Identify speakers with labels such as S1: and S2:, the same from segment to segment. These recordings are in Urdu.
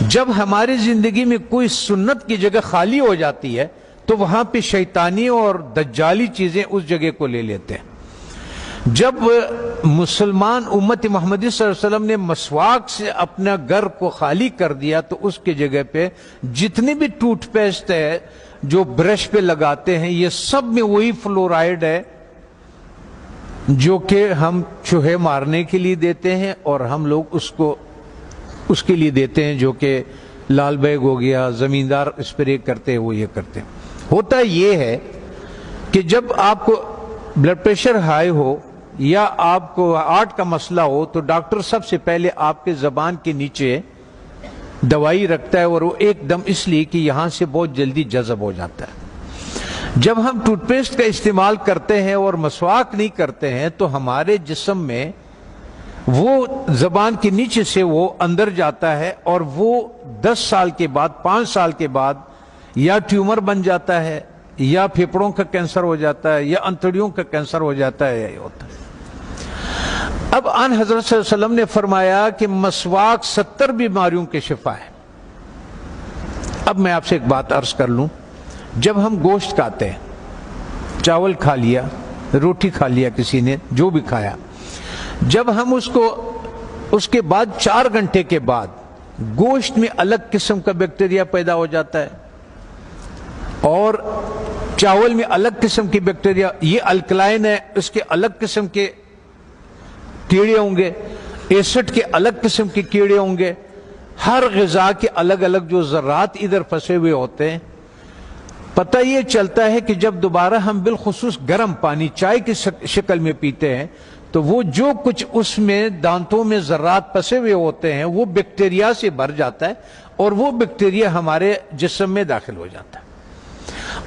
S1: جب ہماری زندگی میں کوئی سنت کی جگہ خالی ہو جاتی ہے تو وہاں پہ شیطانی اور دجالی چیزیں اس جگہ کو لے لیتے ہیں۔ جب مسلمان امت محمدی صلی اللہ علیہ وسلم نے مسواک سے اپنا گھر کو خالی کر دیا تو اس کی جگہ پہ جتنی بھی ٹوتھ پیسٹ ہے جو برش پہ لگاتے ہیں یہ سب میں وہی فلورائڈ ہے جو کہ ہم چوہے مارنے کے لیے دیتے ہیں، اور ہم لوگ اس کے لیے دیتے ہیں جو کہ لال بیگ ہو گیا، زمیندار اسپرے کرتے ہیں وہ یہ کرتے ہیں۔ ہوتا یہ ہے کہ جب آپ کو بلڈ پریشر ہائی ہو یا آپ کو ہارٹ کا مسئلہ ہو تو ڈاکٹر سب سے پہلے آپ کے زبان کے نیچے دوائی رکھتا ہے، اور وہ ایک دم اس لیے کہ یہاں سے بہت جلدی جذب ہو جاتا ہے۔ جب ہم ٹوتھ پیسٹ کا استعمال کرتے ہیں اور مسواک نہیں کرتے ہیں تو ہمارے جسم میں وہ زبان کے نیچے سے وہ اندر جاتا ہے، اور وہ 10 سال کے بعد 5 سال کے بعد یا ٹیومر بن جاتا ہے یا پھیپھڑوں کا کینسر ہو جاتا ہے یا انتڑیوں کا کینسر ہو جاتا ہے، یہ ہوتا ہے۔ اب آن حضرت صلی اللہ علیہ وسلم نے فرمایا کہ مسواک 70 بیماریوں کے شفا ہے۔ اب میں آپ سے ایک بات عرض کر لوں، جب ہم گوشت کھاتے ہیں، چاول کھا لیا، روٹی کھا لیا، کسی نے جو بھی کھایا، جب ہم اس کے بعد 4 گھنٹے کے بعد گوشت میں الگ قسم کا بیکٹیریا پیدا ہو جاتا ہے اور چاول میں الگ قسم کی بیکٹیریا، یہ الکلائن ہے، اس کے الگ قسم کے کیڑے ہوں گے، ایسڈ کے الگ قسم کے کیڑے ہوں گے، ہر غذا کے الگ الگ جو ذرات ادھر پھنسے ہوئے ہوتے ہیں۔ پتہ یہ چلتا ہے کہ جب دوبارہ ہم بالخصوص گرم پانی چائے کی شکل میں پیتے ہیں تو وہ جو کچھ اس میں دانتوں میں ذرات پھنسے ہوئے ہوتے ہیں وہ بیکٹیریا سے بھر جاتا ہے، اور وہ بیکٹیریا ہمارے جسم میں داخل ہو جاتا ہے۔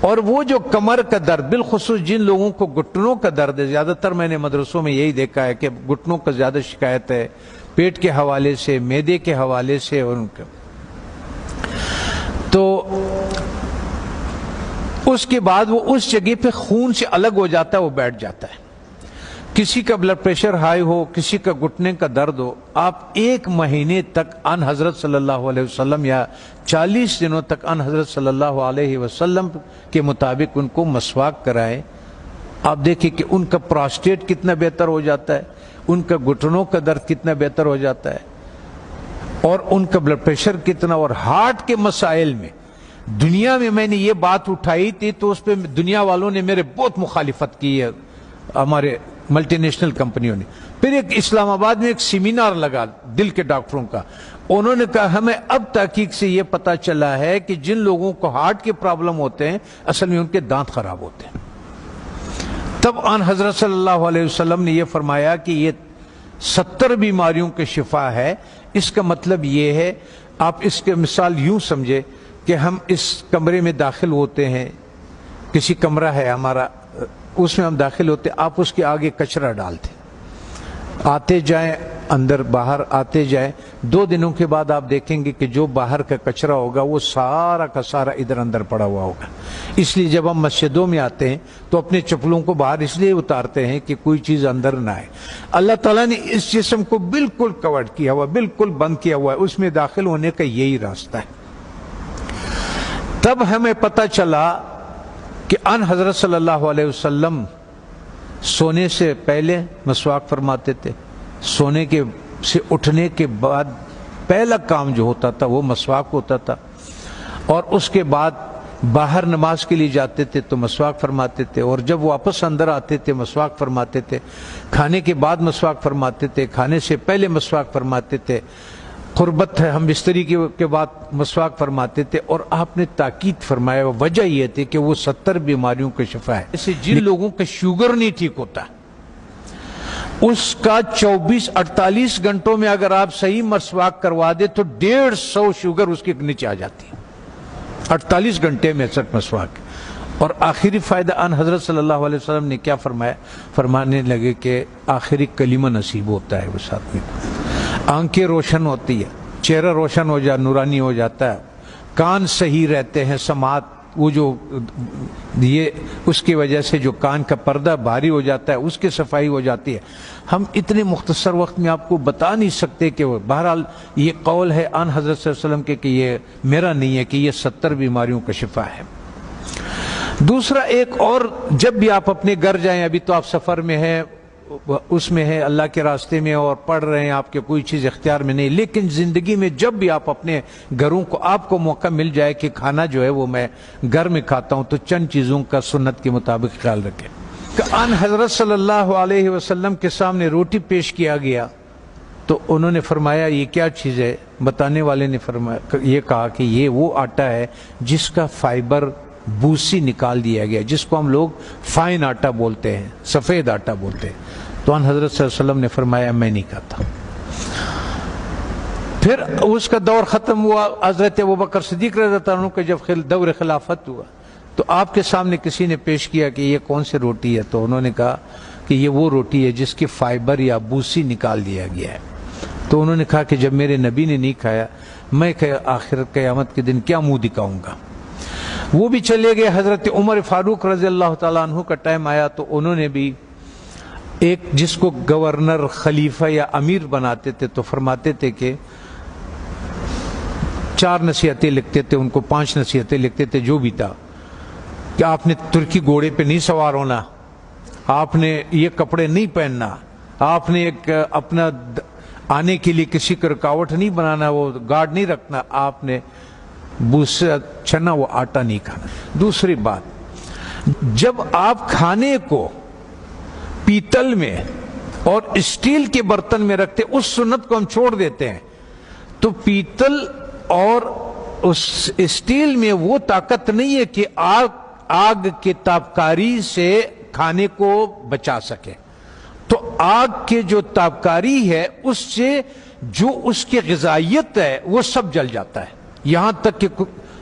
S1: اور وہ جو کمر کا درد، بالخصوص جن لوگوں کو گھٹنوں کا درد ہے، زیادہ تر میں نے مدرسوں میں یہی دیکھا ہے کہ گھٹنوں کا زیادہ شکایت ہے، پیٹ کے حوالے سے، معدے کے حوالے سے، ان کا تو اس کے بعد وہ اس جگہ پہ خون سے الگ ہو جاتا ہے، وہ بیٹھ جاتا ہے۔ کسی کا بلڈ پریشر ہائی ہو، کسی کا گھٹنے کا درد ہو، آپ 1 مہینے تک ان حضرت صلی اللہ علیہ وسلم یا 40 دنوں تک ان حضرت صلی اللہ علیہ وسلم کے مطابق ان کو مسواک کرائیں۔ آپ دیکھیں کہ ان کا پراسٹیٹ کتنا بہتر ہو جاتا ہے، ان کا گھٹنوں کا درد کتنا بہتر ہو جاتا ہے، اور ان کا بلڈ پریشر کتنا، اور ہارٹ کے مسائل میں دنیا میں نے یہ بات اٹھائی تھی تو اس پہ دنیا والوں نے میرے بہت مخالفت کی ہے، ہمارے ملٹی نیشنل کمپنیوں نے۔ پھر ایک اسلام آباد میں ایک سیمینار لگا دل کے ڈاکٹروں کا، انہوں نے کہا ہمیں اب تحقیق سے یہ پتا چلا ہے کہ جن لوگوں کو ہارٹ کے پرابلم ہوتے ہیں اصل میں ان کے دانت خراب ہوتے ہیں۔ تب آن حضرت صلی اللہ علیہ وسلم نے یہ فرمایا کہ یہ 70 بیماریوں کے شفا ہے۔ اس کا مطلب یہ ہے، آپ اس کے مثال یوں سمجھے کہ ہم اس کمرے میں داخل ہوتے ہیں، کسی کمرہ ہے ہمارا، اس میں ہم داخل ہوتے، آپ اس کے آگے کچرا ڈالتے، آتے جائیں اندر باہر آتے جائیں، 2 دنوں کے بعد آپ دیکھیں گے کہ جو باہر کا کچرا ہوگا وہ سارا کا سارا ادھر اندر پڑا ہوا ہوگا۔ اس لیے جب ہم مسجدوں میں آتے ہیں تو اپنے چپلوں کو باہر اس لیے اتارتے ہیں کہ کوئی چیز اندر نہ آئے۔ اللہ تعالیٰ نے اس جسم کو بالکل کور کیا ہوا، بالکل بند کیا ہوا ہے، اس میں داخل ہونے کا یہی راستہ ہے۔ تب ہمیں پتہ چلا کہ ان حضرت صلی اللہ علیہ وسلم سونے سے پہلے مسواک فرماتے تھے، سونے کے سے اٹھنے کے بعد پہلا کام جو ہوتا تھا وہ مسواک ہوتا تھا، اور اس کے بعد باہر نماز کے لیے جاتے تھے تو مسواک فرماتے تھے، اور جب واپس اندر آتے تھے مسواک فرماتے تھے، کھانے کے بعد مسواک فرماتے تھے، کھانے سے پہلے مسواک فرماتے تھے، قربت ہے ہم بستری کے بعد مسواک فرماتے تھے، اور آپ نے تاکید فرمایا، وجہ یہ تھی کہ وہ 70 بیماریوں کا شفا ہے۔ جیسے جن لوگوں کا شوگر نہیں ٹھیک ہوتا اس کا 24-48 گھنٹوں میں اگر آپ صحیح مسواک کروا دے تو 150 شوگر اس کے نیچے آ جاتی ہے، 48 گھنٹے میں صرف مسواک۔ اور آخری فائدہ ان حضرت صلی اللہ علیہ وسلم نے کیا فرمایا؟ فرمانے لگے کہ آخری کلمہ نصیب ہوتا ہے اس آدمی کو، آنکھیں روشن ہوتی ہے، چہرہ روشن ہو جاتا، نورانی ہو جاتا ہے، کان صحیح رہتے ہیں، سماعت وہ جو یہ اس کی وجہ سے جو کان کا پردہ بھاری ہو جاتا ہے اس کی صفائی ہو جاتی ہے. ہم اتنے مختصر وقت میں آپ کو بتا نہیں سکتے کہ وہ بہرحال یہ قول ہے آن حضرت صلی اللہ علیہ وسلم کے کہ یہ میرا نہیں ہے کہ یہ 70 بیماریوں کا شفا ہے. دوسرا ایک اور، جب بھی آپ اپنے گھر جائیں، ابھی تو آپ سفر میں ہیں، اس میں ہے اللہ کے راستے میں اور پڑھ رہے ہیں، آپ کے کوئی چیز اختیار میں نہیں، لیکن زندگی میں جب بھی آپ اپنے گھروں کو آپ کو موقع مل جائے کہ کھانا جو ہے وہ میں گھر میں کھاتا ہوں، تو چند چیزوں کا سنت کے مطابق خیال رکھیں. کہ ان حضرت صلی اللہ علیہ وسلم کے سامنے روٹی پیش کیا گیا تو انہوں نے فرمایا یہ کیا چیز ہے؟ بتانے والے نے فرمایا، یہ کہا کہ یہ وہ آٹا ہے جس کا فائبر بوسی نکال دیا گیا، جس کو ہم لوگ فائن آٹا بولتے ہیں، سفید آٹا بولتے ہیں. تو ان حضرت صلی اللہ علیہ وسلم نے فرمایا میں نہیں کھاتا. پھر اس کا دور ختم ہوا. حضرت ابوبکر صدیق رضی اللہ عنہ کا جب دور خلافت ہوا تو آپ کے سامنے کسی نے پیش کیا کہ یہ کون سی روٹی ہے؟ تو انہوں نے کہا کہ یہ وہ روٹی ہے جس کی فائبر یا بوسی نکال دیا گیا ہے. تو انہوں نے کہا کہ جب میرے نبی نے نہیں کھایا، میں آخر قیامت کے دن کیا منہ دکھاؤں گا؟ وہ بھی چلے گئے. حضرت عمر فاروق رضی اللہ تعالیٰ عنہ کا ٹائم آیا تو انہوں نے بھی ایک جس کو گورنر، خلیفہ یا امیر بناتے تھے تو فرماتے تھے کہ 4 نصیحتیں لکھتے تھے، ان کو 5 نصیحتیں لکھتے تھے، جو بھی تھا کہ آپ نے ترکی گھوڑے پہ نہیں سوار ہونا، آپ نے یہ کپڑے نہیں پہننا، آپ نے ایک اپنا آنے کے لیے کسی کو رکاوٹ نہیں بنانا، وہ گارڈ نہیں رکھنا، آپ نے بوسا چنا وہ آٹا نہیں کھانا. دوسری بات، جب آپ کھانے کو پیتل میں اور اسٹیل کے برتن میں رکھتے، اس سنت کو ہم چھوڑ دیتے ہیں. تو پیتل اور اس اسٹیل میں وہ طاقت نہیں ہے کہ آگ کے تابکاری سے کھانے کو بچا سکے. تو آگ کے جو تابکاری ہے اس سے جو اس کی غذائیت ہے وہ سب جل جاتا ہے. یہاں تک کہ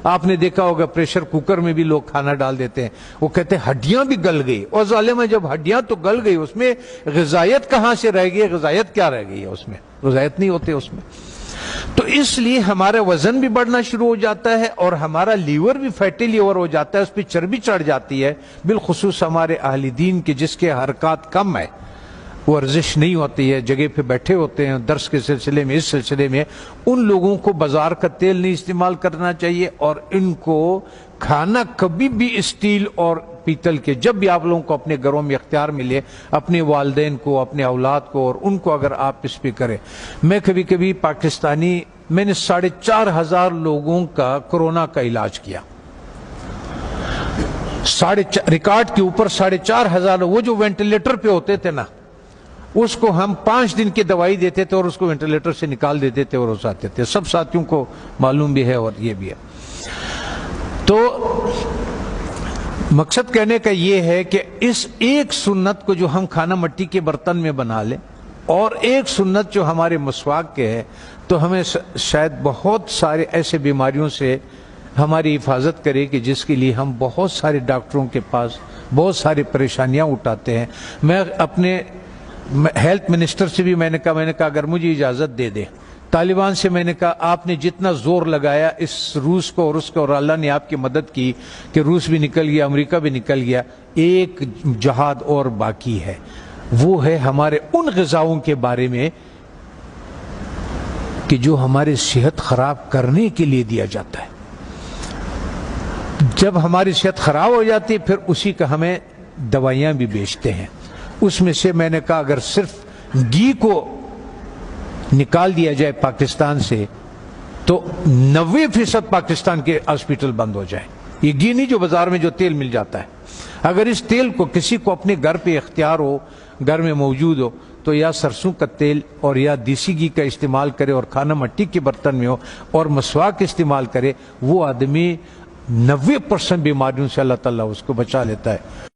S1: آپ نے دیکھا ہوگا پریشر کوکر میں بھی لوگ کھانا ڈال دیتے ہیں، وہ کہتے ہیں ہڈیاں بھی گل گئی. اور ظالمہ جب ہڈیاں تو گل گئی، اس میں غذائیت کہاں سے رہ گئی؟ غذائیت کیا رہ گئی ہے اس میں؟ غذائیت نہیں ہوتے اس میں. تو اس لیے ہمارا وزن بھی بڑھنا شروع ہو جاتا ہے اور ہمارا لیور بھی فیٹی لیور ہو جاتا ہے، اس پہ چربی چڑھ جاتی ہے. بالخصوص ہمارے اہل دین کے جس کے حرکات کم ہے، ورزش نہیں ہوتی ہے، جگہ پہ بیٹھے ہوتے ہیں درس کے سلسلے میں، اس سلسلے میں، ان لوگوں کو بازار کا تیل نہیں استعمال کرنا چاہیے. اور ان کو کھانا کبھی بھی اسٹیل اور پیتل کے، جب بھی آپ لوگوں کو اپنے گھروں میں اختیار ملے، اپنے والدین کو، اپنے اولاد کو اور ان کو اگر آپ اس پہ کریں. میں کبھی کبھی پاکستانی، میں نے 4,500 لوگوں کا کورونا کا علاج کیا، ریکارڈ کے اوپر 4,500. وہ جو وینٹیلیٹر پہ ہوتے تھے نا، اس کو ہم 5 دن کی دوائی دیتے تھے اور اس کو وینٹیلیٹر سے نکال دیتے تھے اور اس آتے تھے. سب ساتھیوں کو معلوم بھی ہے اور یہ بھی ہے. تو مقصد کہنے کا یہ ہے کہ اس ایک سنت کو جو ہم کھانا مٹی کے برتن میں بنا لیں، اور ایک سنت جو ہمارے مسواک کے ہے، تو ہمیں شاید بہت سارے ایسے بیماریوں سے ہماری حفاظت کرے کہ جس کے لیے ہم بہت سارے ڈاکٹروں کے پاس بہت ساری پریشانیاں اٹھاتے ہیں. میں اپنے ہیلتھ منسٹر سے بھی میں نے کہا اگر مجھے اجازت دے دے، طالبان سے میں نے کہا آپ نے جتنا زور لگایا اس روس کو اور اس کو، اور اللہ نے آپ کی مدد کی کہ روس بھی نکل گیا، امریکہ بھی نکل گیا، ایک جہاد اور باقی ہے. وہ ہے ہمارے ان غذاؤں کے بارے میں کہ جو ہماری صحت خراب کرنے کے لیے دیا جاتا ہے. جب ہماری صحت خراب ہو جاتی ہے پھر اسی کا ہمیں دوائیاں بھی بیچتے ہیں. اس میں سے میں نے کہا اگر صرف گھی کو نکال دیا جائے پاکستان سے تو 90% پاکستان کے ہاسپٹل بند ہو جائیں. یہ گھی نہیں جو بازار میں جو تیل مل جاتا ہے. اگر اس تیل کو کسی کو اپنے گھر پہ اختیار ہو، گھر میں موجود ہو، تو یا سرسوں کا تیل اور یا دیسی گھی کا استعمال کرے اور کھانا مٹی کے برتن میں ہو اور مسواک استعمال کرے. وہ آدمی 90% بیماریوں سے اللہ تعالیٰ اس کو بچا لیتا ہے.